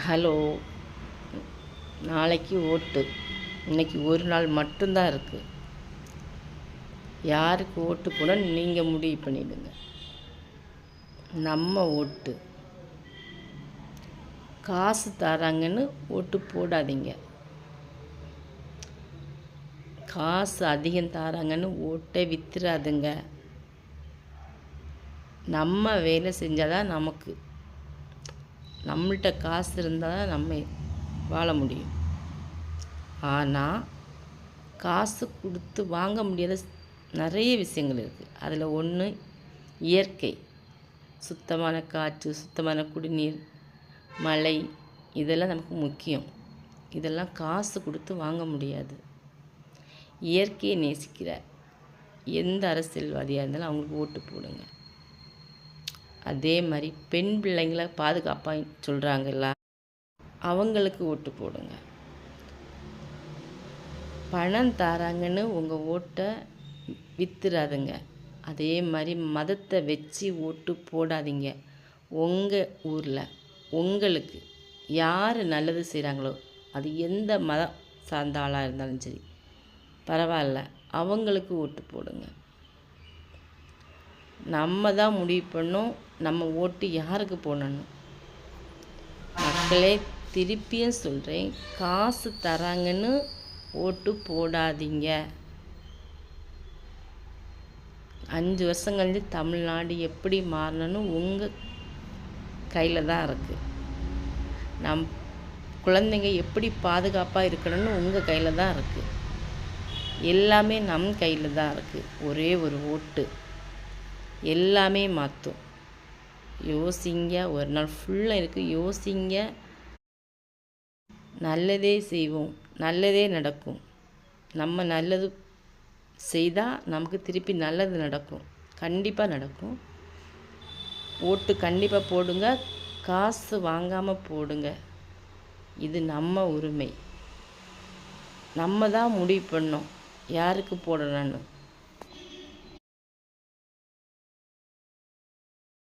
Hello. நாளைக்கு ஓட்டு. இன்னைக்கு ஒரு நாள் மட்டும்தான் இருக்குது. யாருக்கு ஓட்டு போட நீங்கள் முடிவு பண்ணிடுங்க. நம்ம ஓட்டு. காசு தராங்கன்னு ஓட்டு போடாதீங்க. காசு அதிகம் தராங்கன்னு ஓட்டை வித்துறாதுங்க. நம்ம வேலை செஞ்சால் தான் நமக்கு. நம்மள்கிட்ட காசு இருந்தால் தான் நம்ம வாழ முடியும். ஆனால் காசு கொடுத்து வாங்க முடியாத நிறைய விஷயங்கள் இருக்குது. அதில் ஒன்று இயற்கை. சுத்தமான காற்று, சுத்தமான குடிநீர், மழை, இதெல்லாம் நமக்கு முக்கியம். இதெல்லாம் காசு கொடுத்து வாங்க முடியாது. இயற்கையை நேசிக்கிற எந்த அரசியல்வாதியாக இருந்தாலும் அவங்களுக்கு ஓட்டு போடுங்க. அதே மாதிரி பெண் பிள்ளைங்களை பாதுகாப்பாக சொல்கிறாங்கல்ல, அவங்களுக்கு ஓட்டு போடுங்க. பணம் தராங்கன்னு உங்கள் ஓட்டை வித்துறாதுங்க. அதே மாதிரி மதத்தை வச்சு ஓட்டு போடாதீங்க. உங்கள் ஊரில் உங்களுக்கு யார் நல்லது செய்கிறாங்களோ, அது எந்த மதம் சார்ந்த ஆளாக இருந்தாலும் சரி பரவாயில்ல, அவங்களுக்கு ஓட்டு போடுங்க. நம்ம தான் முடிவு பண்ணோம் நம்ம ஓட்டு யாருக்கு போடணும். மக்களே, திருப்பியும் சொல்கிறேன், காசு தராங்கன்னு ஓட்டு போடாதீங்க. 5 வருஷம் கழிஞ்சு தமிழ்நாடு எப்படி மாறணும்னு உங்கள் கையில் தான் இருக்குது. நம் குழந்தைங்க எப்படி பாதுகாப்பாக இருக்கணும்னு உங்கள் கையில் தான் இருக்குது. எல்லாமே நம் கையில் தான் இருக்குது. ஒரே ஒரு ஓட்டு எல்லாமே மாற்றும். யோசிங்க. ஒரு நாள் ஃபுல்லாக இருக்குது. யோசிங்க. நல்லதே செய்வோம், நல்லதே நடக்கும். நம்ம நல்லது செய்தால் நமக்கு திருப்பி நல்லது நடக்கும். கண்டிப்பாக நடக்கும். ஓட்டு கண்டிப்பாக போடுங்க. காசு வாங்காமல் போடுங்க. இது நம்ம உரிமை. நம்ம தான் முடிவு பண்ணோம் யாருக்கு போடணும்னு.